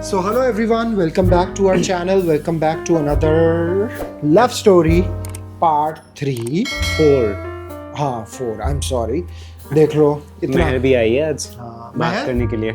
So hello everyone, welcome back to our channel, welcome back to another love story part 3 4 हाँ 4 I'm sorry। देख लो इतना मेहर भी आई है आज हाँ, बात मेहर? करने के लिए।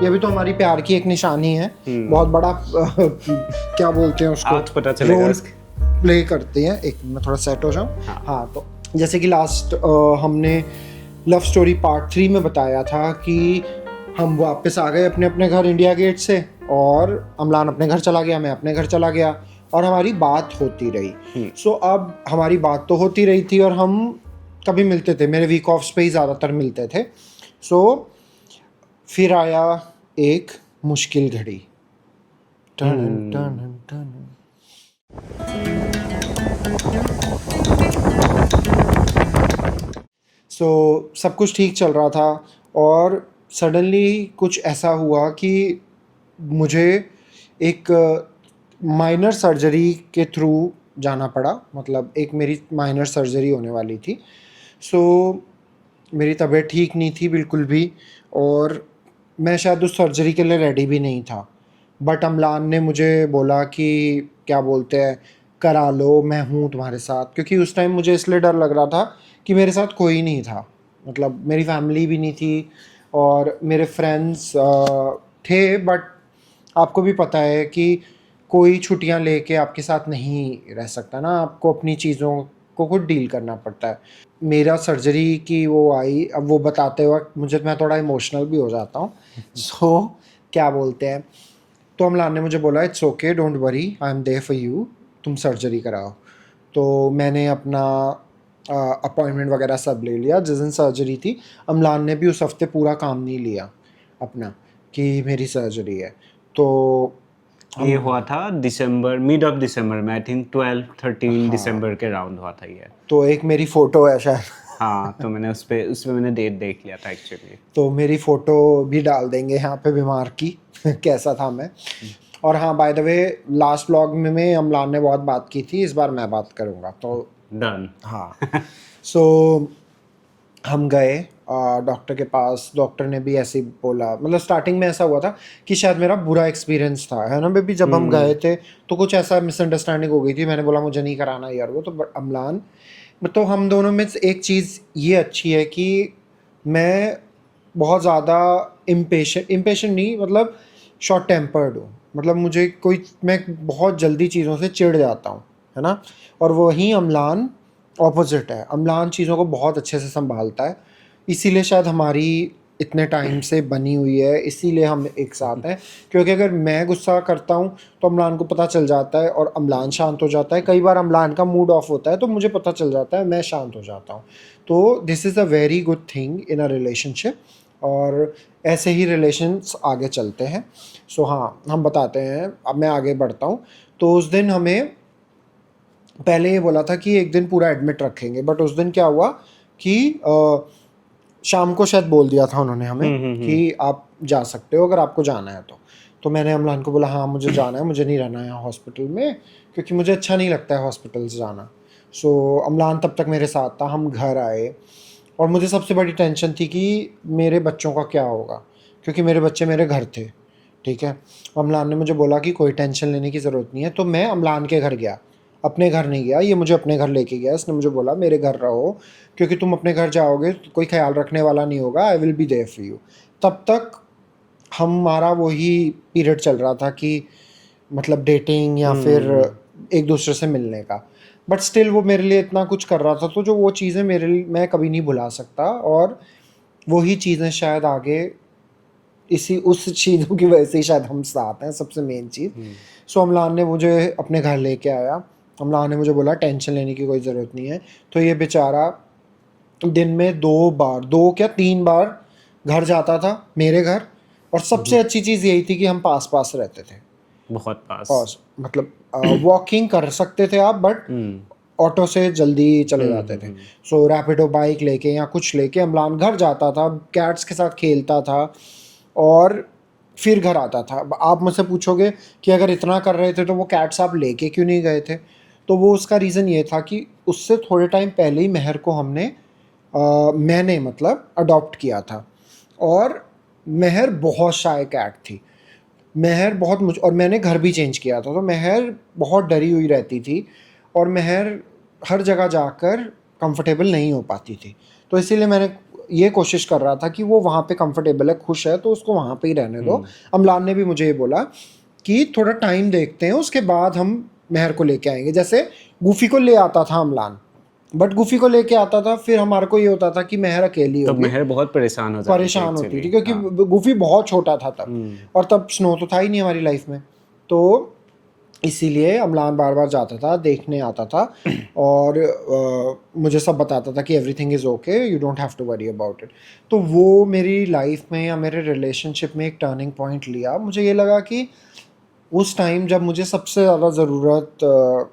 ये भी तो हमारी प्यार की एक निशानी है। बहुत बड़ा क्या बोलते हैं उसको, आज पता चलेगा रोल उसके। प्ले करते हैं। एक मैं थोड़ा सेट हो जाऊँ। हाँ तो जैसे कि लास्ट हमने लव स्टोरी पार्ट 3 में बताया था कि हम वापस आ गए अपने अपने घर इंडिया गेट से, और अमलान अपने घर चला गया, मैं अपने घर चला गया, और हमारी बात होती रही। सो अब हमारी बात तो होती रही थी और हम कभी मिलते थे, मेरे वीक ऑफ्स पे ही ज़्यादातर मिलते थे। सो फिर आया एक मुश्किल घड़ी। Ton ton ton. सो सब कुछ ठीक चल रहा था और सडनली कुछ ऐसा हुआ कि मुझे एक माइनर सर्जरी के थ्रू जाना पड़ा। मतलब एक मेरी माइनर सर्जरी होने वाली थी। सो मेरी तबीयत ठीक नहीं थी बिल्कुल भी, और मैं शायद उस सर्जरी के लिए रेडी भी नहीं था। बट अमलान ने मुझे बोला कि क्या बोलते हैं, करा लो, मैं हूँ तुम्हारे साथ। क्योंकि उस टाइम मुझे इसलिए डर लग रहा था कि मेरे साथ कोई नहीं था, मतलब मेरी फैमिली भी नहीं थी और मेरे फ्रेंड्स थे। बट आपको भी पता है कि कोई छुट्टियां लेके आपके साथ नहीं रह सकता ना, आपको अपनी चीज़ों को खुद डील करना पड़ता है। मेरा सर्जरी की वो आई, अब वो बताते वक्त मुझे, मैं थोड़ा इमोशनल भी हो जाता हूँ। सो क्या बोलते हैं, तो अमलान ने मुझे बोला it's okay, don't worry, I am there for you, तुम सर्जरी कराओ। तो मैंने अपना अपॉइंटमेंट वगैरह सब ले लिया। जिस दिन सर्जरी थी, अमलान ने भी उस हफ्ते पूरा काम नहीं लिया अपना कि मेरी सर्जरी है। तो ये हुआ था दिसंबर, मिड ऑफ दिसंबर में, आई थिंक 12-13 हाँ, दिसंबर के राउंड हुआ था ये। तो एक मेरी फ़ोटो है शायद। हाँ, तो मैंने उसमें मैंने डेट देख लिया था एक्चुअली। तो मेरी फ़ोटो भी डाल देंगे यहाँ पे बीमार की कैसा था मैं। और हाँ, by the way, last vlog में अमलान ने बहुत बात की थी, इस बार मैं बात करूँगा। तो डन। हाँ सो हम गए डॉक्टर के पास। डॉक्टर ने भी ऐसे ही बोला, मतलब स्टार्टिंग में ऐसा हुआ था कि शायद मेरा बुरा एक्सपीरियंस था, है ना बेबी। जब हम गए थे तो कुछ ऐसा मिसअंडरस्टैंडिंग हो गई थी, मैंने बोला मुझे नहीं कराना यार वो। तो अमलान, तो हम दोनों में से एक चीज़ ये अच्छी है कि मैं बहुत ज़्यादा इम्पेशेंट नहीं, मतलब शॉर्ट टेम्पर्ड हूँ। मतलब मुझे कोई, मैं बहुत जल्दी चीज़ों से चिढ़ जाता हूँ, है ना। और वहीं अमलान ऑपोजिट है, अमलान चीज़ों को बहुत अच्छे से संभालता है। इसीलिए शायद हमारी इतने टाइम से बनी हुई है, इसीलिए हम एक साथ हैं। क्योंकि अगर मैं गुस्सा करता हूँ तो अमलान को पता चल जाता है और अमलान शांत हो जाता है। कई बार अमलान का मूड ऑफ होता है तो मुझे पता चल जाता है, मैं शांत हो जाता हूँ। तो this is a very good thing in a relationship, और ऐसे ही रिलेशन्स आगे चलते हैं। सो हाँ, हम बताते हैं, अब मैं आगे बढ़ता हूँ। तो उस दिन हमें पहले ये बोला था कि एक दिन पूरा एडमिट रखेंगे, बट उस दिन क्या हुआ कि शाम को शायद बोल दिया था उन्होंने हमें कि आप जा सकते हो अगर आपको जाना है तो मैंने अमलान को बोला हाँ मुझे जाना है, मुझे नहीं रहना है हॉस्पिटल में, क्योंकि मुझे अच्छा नहीं लगता है हॉस्पिटल से जाना। सो अमलान तब तक मेरे साथ था। हम घर आए और मुझे सबसे बड़ी टेंशन थी कि मेरे बच्चों का क्या होगा, क्योंकि मेरे बच्चे मेरे घर थे, ठीक है। अमलान ने मुझे बोला कि कोई टेंशन लेने की ज़रूरत नहीं है। तो मैं अमलान के घर गया, अपने घर नहीं गया। ये मुझे अपने घर लेके गया, इसने मुझे बोला मेरे घर रहो, क्योंकि तुम अपने घर जाओगे तो कोई ख्याल रखने वाला नहीं होगा, I will be there for you. तब तक हमारा वही पीरियड चल रहा था कि मतलब डेटिंग या फिर एक दूसरे से मिलने का। बट स्टिल वो मेरे लिए इतना कुछ कर रहा था, तो जो वो चीज़ें मेरे लिए मैं कभी नहीं भुला सकता, और वही चीज़ें शायद आगे इसी उस चीज़ों की वजह से ही शायद हम साथ हैं, सबसे मेन चीज़। सो अमलान ने मुझे अपने घर लेके आया। अमलान ने मुझे बोला टेंशन लेने की कोई ज़रूरत नहीं है। तो ये बेचारा दिन में 2 क्या 3 बार घर जाता था, मेरे घर। और सबसे अच्छी चीज़ यही थी कि हम पास पास रहते थे, बहुत पास। पास मतलब वॉकिंग कर सकते थे आप, बट ऑटो से जल्दी चले जाते थे। सो रैपिडो बाइक लेके या कुछ लेके अमलान घर जाता था, कैट्स के साथ खेलता था और फिर घर आता था। अब आप मुझसे पूछोगे कि अगर इतना कर रहे थे तो वो कैट्स आप लेके क्यों नहीं गए थे, तो वो उसका रीज़न ये था कि उससे थोड़े टाइम पहले ही मेहर को मैंने मतलब अडॉप्ट किया था, और मेहर बहुत शाय कैट थी। महर बहुत मुझ और मैंने घर भी चेंज किया था, तो महर बहुत डरी हुई रहती थी और महर हर जगह जाकर कंफर्टेबल नहीं हो पाती थी। तो इसीलिए मैंने ये कोशिश कर रहा था कि वो वहाँ पे कंफर्टेबल है, खुश है, तो उसको वहाँ पे ही रहने दो। अम्लान ने भी मुझे ये बोला कि थोड़ा टाइम देखते हैं, उसके बाद हम महर को लेके आएंगे। जैसे गुफी को ले आता था अम्लान, बट गुफी को लेके आता था, फिर हमारे को ये होता था कि महर अकेली तो होगी, महर बहुत परेशान हो जाती थी परेशान होती थी, actually। क्योंकि हाँ। गुफी बहुत छोटा था तब, और तब स्नो तो था ही नहीं हमारी लाइफ में। तो इसीलिए अम्लान बार बार जाता था, देखने आता था, और मुझे सब बताता था कि everything is okay, you don't have to worry about it. तो वो मेरी लाइफ में या मेरे रिलेशनशिप में एक टर्निंग पॉइंट लिया। मुझे ये लगा कि उस टाइम जब मुझे सबसे ज़्यादा ज़रूरत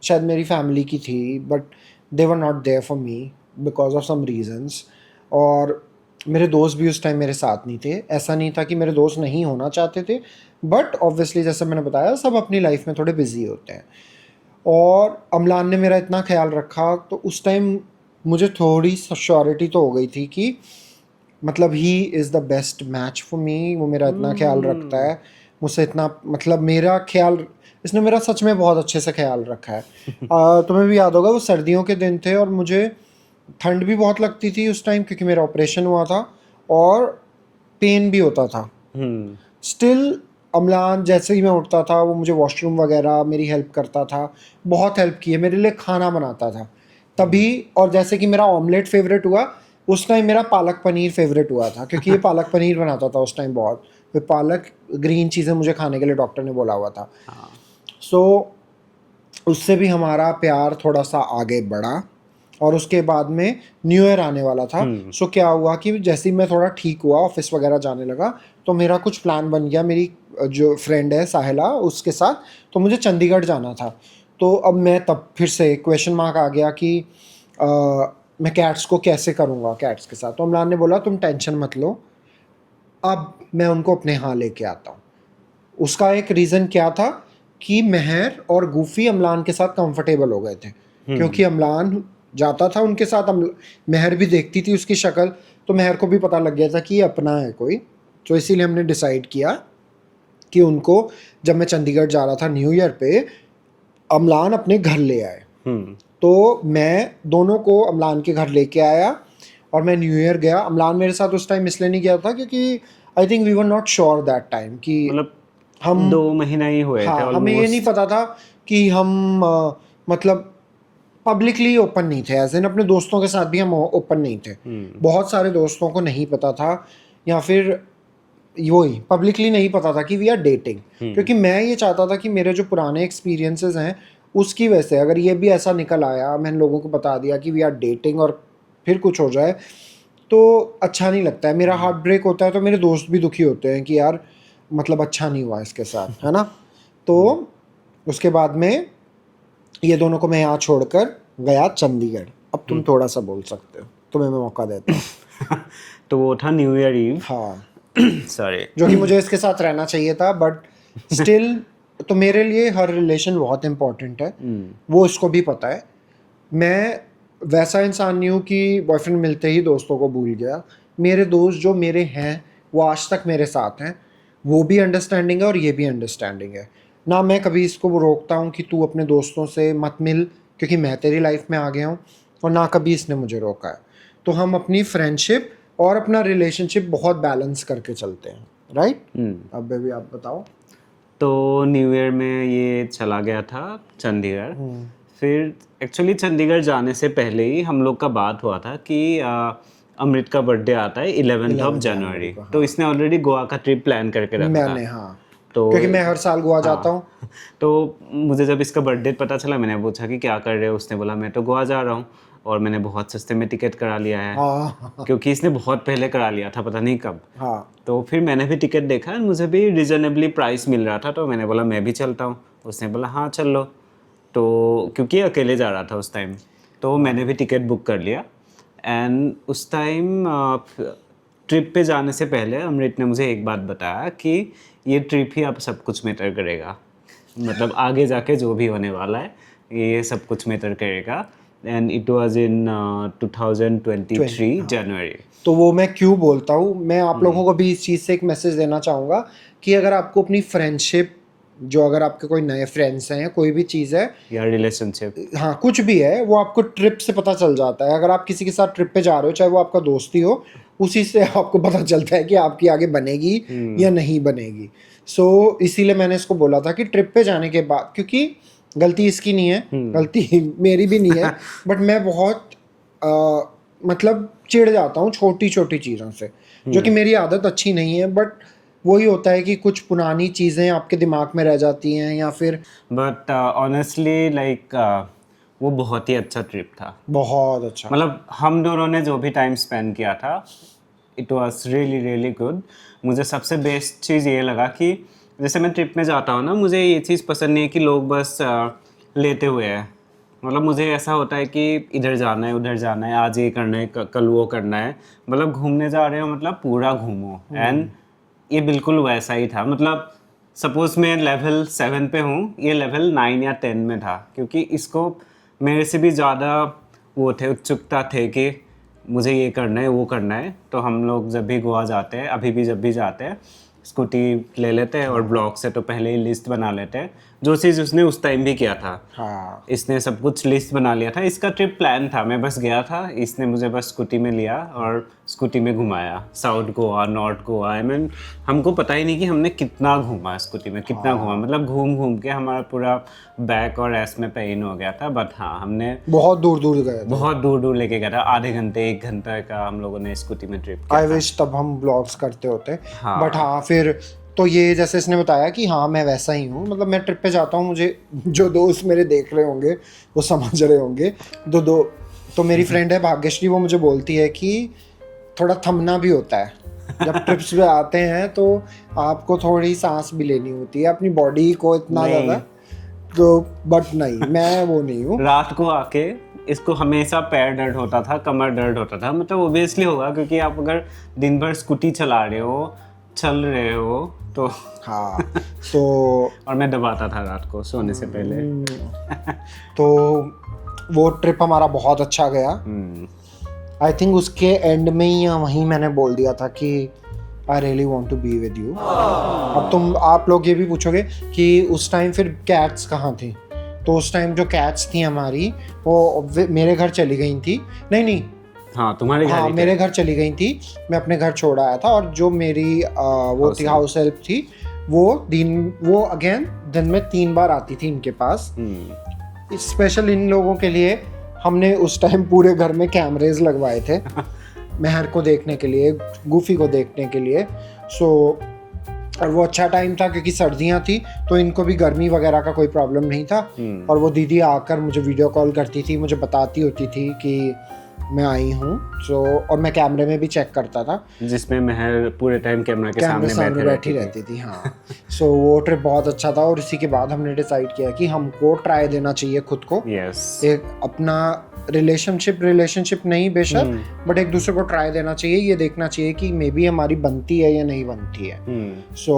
शायद मेरी फैमिली की थी, but they were not there for me because of some reasons, और मेरे दोस्त भी उस टाइम मेरे साथ नहीं थे। ऐसा नहीं था कि मेरे दोस्त नहीं होना चाहते थे, बट ऑब्वियसली जैसे मैंने बताया, सब अपनी लाइफ में थोड़े बिजी होते हैं। और अम्लान ने मेरा इतना ख्याल रखा, तो उस टाइम मुझे थोड़ी श्योरिटी तो हो गई थी कि मतलब he is the best match for me. वो मेरा इतना ख्याल रखता है, मुझसे इतना, मतलब मेरा ख्याल, इसने मेरा सच में बहुत अच्छे से ख्याल रखा है। तुम्हें भी याद होगा वो सर्दियों के दिन थे और मुझे ठंड भी बहुत लगती थी उस टाइम, क्योंकि मेरा ऑपरेशन हुआ था और पेन भी होता था। स्टिल अम्लान जैसे ही मैं उठता था, वो मुझे वॉशरूम वगैरह मेरी हेल्प करता था, बहुत हेल्प की है, मेरे लिए खाना बनाता था तभी। और जैसे कि मेरा ऑमलेट फेवरेट हुआ, उस टाइम मेरा पालक पनीर फेवरेट हुआ था, क्योंकि ये पालक पनीर बनाता था उस टाइम बहुत। फिर पालक ग्रीन चीज़ें मुझे खाने के लिए डॉक्टर ने बोला हुआ था। सो उससे भी हमारा प्यार थोड़ा सा आगे बढ़ा। और उसके बाद में न्यू ईयर आने वाला था। सो क्या हुआ कि जैसे ही मैं थोड़ा ठीक हुआ, ऑफिस वगैरह जाने लगा, तो मेरा कुछ प्लान बन गया मेरी जो फ्रेंड है साहिला उसके साथ। तो मुझे चंडीगढ़ जाना था। तो अब मैं तब फिर से क्वेश्चन मार्क आ गया कि मैं कैट्स को कैसे करूँगा कैट्स के साथ। तो अम्लान ने बोला तुम टेंशन मत लो, अब मैं उनको अपने यहाँ लेके आता हूँ। उसका एक रीज़न क्या था कि महर और गूफी अम्लान के साथ कंफर्टेबल हो गए थे, क्योंकि अम्लान जाता था उनके साथ, महर भी देखती थी उसकी शक्ल, तो महर को भी पता लग गया था कि ये अपना है कोई। तो इसीलिए हमने डिसाइड किया कि उनको, जब मैं चंडीगढ़ जा रहा था न्यू ईयर पे, अम्लान अपने घर ले आए। तो मैं दोनों को अम्लान के घर लेके आया और मैं न्यू ईयर गया। अम्लान मेरे साथ उस टाइम इसलिए नहीं गया था क्योंकि I think we were not sure that time कि मतलब हम 2 महीना ही हुए थे हाँ, हमें ये नहीं ऑलमोस्ट। पता था कि हम मतलब पब्लिकली ओपन नहीं थे, एज इन अपने दोस्तों के साथ भी हम ओपन नहीं थे। बहुत सारे दोस्तों को नहीं पता था, या फिर वही पब्लिकली नहीं पता था कि वी आर डेटिंग। क्योंकि मैं ये चाहता था कि मेरे जो पुराने एक्सपीरियंसेस हैं उसकी वजह से अगर ये भी ऐसा निकल आया, मैंने लोगों को बता दिया कि वी आर डेटिंग और फिर कुछ हो जाए, तो अच्छा नहीं लगता है। मेरा हार्ट ब्रेक होता है तो मेरे दोस्त भी दुखी होते हैं कि यार मतलब अच्छा नहीं हुआ इसके साथ, है ना। तो उसके बाद में ये दोनों को मैं यहाँ छोड़कर गया चंडीगढ़। अब तुम थोड़ा सा बोल सकते हो, तुम्हें मैं मौका देता हूँ। तो वो था न्यू ईयर ईव। हाँ, सॉरी। जो कि मुझे इसके साथ रहना चाहिए था, बट स्टिल तो मेरे लिए हर रिलेशन बहुत इम्पोर्टेंट है, वो इसको भी पता है। मैं वैसा इंसान नहीं हूँ कि बॉयफ्रेंड मिलते ही दोस्तों को भूल गया। मेरे दोस्त जो मेरे हैं वो आज तक मेरे साथ हैं, वो भी अंडरस्टैंडिंग है और ये भी अंडरस्टैंडिंग है। ना मैं कभी इसको वो रोकता हूँ कि तू अपने दोस्तों से मत मिल क्योंकि मैं तेरी लाइफ में आ गया हूँ, और ना कभी इसने मुझे रोका है। तो हम अपनी फ्रेंडशिप और अपना रिलेशनशिप बहुत बैलेंस करके चलते हैं, राइट। अब बेबी आप बताओ। तो न्यू ईयर में ये चला गया था चंडीगढ़। फिर एक्चुअली चंडीगढ़ जाने से पहले ही हम लोग का बात हुआ था कि अमृत का बर्थडे आता है 11th ऑफ जनवरी। तो इसने ऑलरेडी गोवा का ट्रिप प्लान करके रखा था। मैंने, हाँ, तो क्योंकि मैं हर साल गोवा जाता हूँ। तो मुझे जब इसका बर्थडे पता चला, मैंने पूछा कि क्या कर रहे हो। उसने बोला मैं तो गोवा जा रहा हूँ, और मैंने बहुत सस्ते में टिकट करा लिया है। हाँ क्योंकि इसने बहुत पहले करा लिया था, पता नहीं कब। हाँ, तो फिर मैंने भी टिकट देखा, मुझे भी रिजनेबली प्राइस मिल रहा था, तो मैंने बोला मैं भी चलता हूँ। उसने बोला हाँ चल लो। तो क्योंकि अकेले जा रहा था उस टाइम, तो मैंने भी टिकट बुक कर लिया। एंड उस टाइम ट्रिप पे जाने से पहले अमृत ने मुझे एक बात बताया कि ये ट्रिप ही अब सब कुछ मैटर करेगा, मतलब आगे जाके जो भी होने वाला है ये सब कुछ मैटर करेगा। एंड इट वाज इन 2023 जनवरी. तो वो मैं क्यों बोलता हूँ, मैं आप लोगों को भी इस चीज़ से एक मैसेज देना चाहूँगा कि अगर आपको अपनी फ्रेंडशिप, जो अगर आपके कोई नए फ्रेंड्स हैं या कोई भी चीज़ है, या रिलेशनशिप, हाँ कुछ भी है, वो आपको ट्रिप से पता चल जाता है. अगर आप किसी के साथ ट्रिप पे जा रहे हो, चाहे वो आपका दोस्ती हो, उसी से आपको पता चलता है कि आपकी आगे बनेगी या नहीं बनेगी. सो इसीलिए मैंने इसको बोला था कि ट्रिप पे जाने के बाद, क्योंकि गलती इसकी नहीं है, गलती मेरी भी नहीं है, बट मैं बहुत मतलब चिढ़ जाता हूँ छोटी छोटी चीज़ों से, जो कि मेरी आदत अच्छी नहीं है. बट वही होता है कि कुछ पुरानी चीज़ें आपके दिमाग में रह जाती हैं, या फिर बट ऑनेस्टली लाइक वो बहुत ही अच्छा ट्रिप था. बहुत अच्छा, मतलब हम दोनों ने जो भी टाइम स्पेंड किया था, it was really really good. मुझे सबसे बेस्ट चीज़ ये लगा कि जैसे मैं ट्रिप में जाता हूँ ना, मुझे ये चीज़ पसंद नहीं है कि लोग बस लेते हुए हैं. मतलब मुझे ऐसा होता है कि इधर जाना है, उधर जाना है, आज ये करना है, कल वो करना है. मतलब घूमने जा रहे हो मतलब पूरा घूमो. एंड ये बिल्कुल वैसा ही था. मतलब सपोज मैं लेवल 7 पे हूँ, ये लेवल 9 या 10 में था, क्योंकि इसको मेरे से भी ज़्यादा वो थे, उत्सुकता थे कि मुझे ये करना है, वो करना है. तो हम लोग जब भी गोवा जाते हैं, अभी भी जब भी जाते हैं, स्कूटी ले लेते हैं और ब्लॉग से तो पहले ही लिस्ट बना लेते हैं, जो चीज़ उसने उस टाइम भी किया था. हाँ इसने सब कुछ लिस्ट बना लिया था. इसका ट्रिप प्लान था, मैं बस गया था, इसने मुझे बस स्कूटी में लिया और स्कूटी में घुमाया. South Goa, north Goa, I mean हमको पता ही नहीं कि हमने कितना घूमा स्कूटी में, कितना घूमा. मतलब घूम घूम के हमारा पूरा बैक और एस में पेन हो गया था. बट हाँ, हमने बहुत दूर दूर गए थे. बहुत दूर दूर लेके गया था. आधे घंटे 1 घंटे का हम लोगों ने स्कूटी में ट्रिप किया. आई विश तब हम ब्लॉग्स करते होते. हाँ. बट हाँ, फिर तो ये जैसे इसने बताया कि हाँ मैं वैसा ही हूँ. मतलब मैं ट्रिप पे जाता हूँ, मुझे जो दोस्त मेरे देख रहे होंगे वो समझ रहे होंगे. तो मेरी फ्रेंड है भाग्यश्री, वो मुझे बोलती है कि थोड़ा थमना भी होता है जब ट्रिप्स पे आते हैं, तो आपको थोड़ी सांस भी लेनी होती है अपनी बॉडी को इतना नहीं. ज़्यादा. तो बट नहीं, मैं वो नहीं हूँ. रात को आके इसको हमेशा पैर दर्द होता था, कमर दर्द होता था. मतलब ओबियसली होगा, क्योंकि आप अगर दिन भर स्कूटी चला रहे हो, चल रहे हो, तो हाँ तो और मैं दबाता था रात को सोने से पहले. तो वो ट्रिप हमारा बहुत अच्छा गया. आई थिंक उसके एंड में ही या वहीं मैंने बोल दिया था कि I really want to be with you. अब आप लोग ये भी पूछोगे कि उस टाइम फिर कैट्स कहाँ थी. तो उस टाइम जो कैट्स थी हमारी, वो मेरे घर चली गई थी. नहीं, हाँ तुम्हारे घर हाँ ही थे. मेरे घर चली गई थी. मैं अपने घर छोड़ आया था, और जो मेरी वो थी हाउस हेल्प थी, वो अगेन दिन में 3 बार आती थी इनके पास. स्पेशल इन लोगों के लिए हमने उस टाइम पूरे घर में कैमरेज लगवाए थे मेहर को देखने के लिए, गूफी को देखने के लिए. सो और वो अच्छा टाइम था क्योंकि सर्दियाँ थी, तो इनको भी गर्मी वगैरह का कोई प्रॉब्लम नहीं था. और वो दीदी आकर मुझे वीडियो कॉल करती थी, मुझे बताती होती थी कि मैं आई हूँ. सो और मैं कैमरे में भी चेक करता था, जिसमें महर पूरे टाइम कैमरा के सामने बैठी रहती थी. हाँ सो वो ट्रिप बहुत अच्छा था. और इसी के बाद हमने डिसाइड किया कि हमको ट्राई देना चाहिए खुद को. यस. एक अपना रिलेशनशिप नहीं बेशक, बट एक दूसरे को ट्राई देना चाहिए. ये देखना चाहिए कि मे बी हमारी बनती है या नहीं बनती है. सो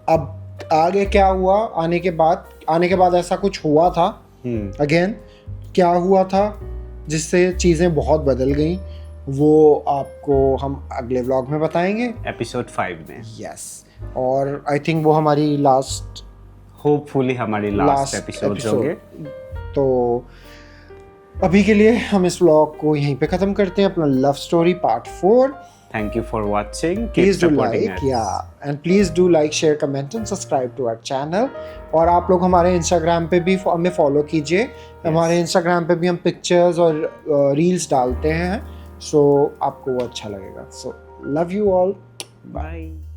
अब आगे क्या हुआ, आने के बाद ऐसा कुछ हुआ था. अगेन क्या हुआ था जिससे चीज़ें बहुत बदल गई, वो आपको हम अगले व्लॉग में बताएंगे, एपिसोड 5 में. यस. और आई थिंक वो हमारी होपफुली हमारी लास्ट एपिसोड होंगे. तो अभी के लिए हम इस व्लॉग को यहीं पे ख़त्म करते हैं, अपना love story part 4. Thank you for watching. Keep Please do supporting like, us. yeah, and please do like, share, comment and subscribe to our channel. और आप लोग हमारे इंस्टाग्राम पे भी हमें फॉलो कीजिए. हमारे इंस्टाग्राम पे भी हम पिक्चर्स और रील्स डालते हैं, सो आपको वो अच्छा लगेगा. So love you all. Bye.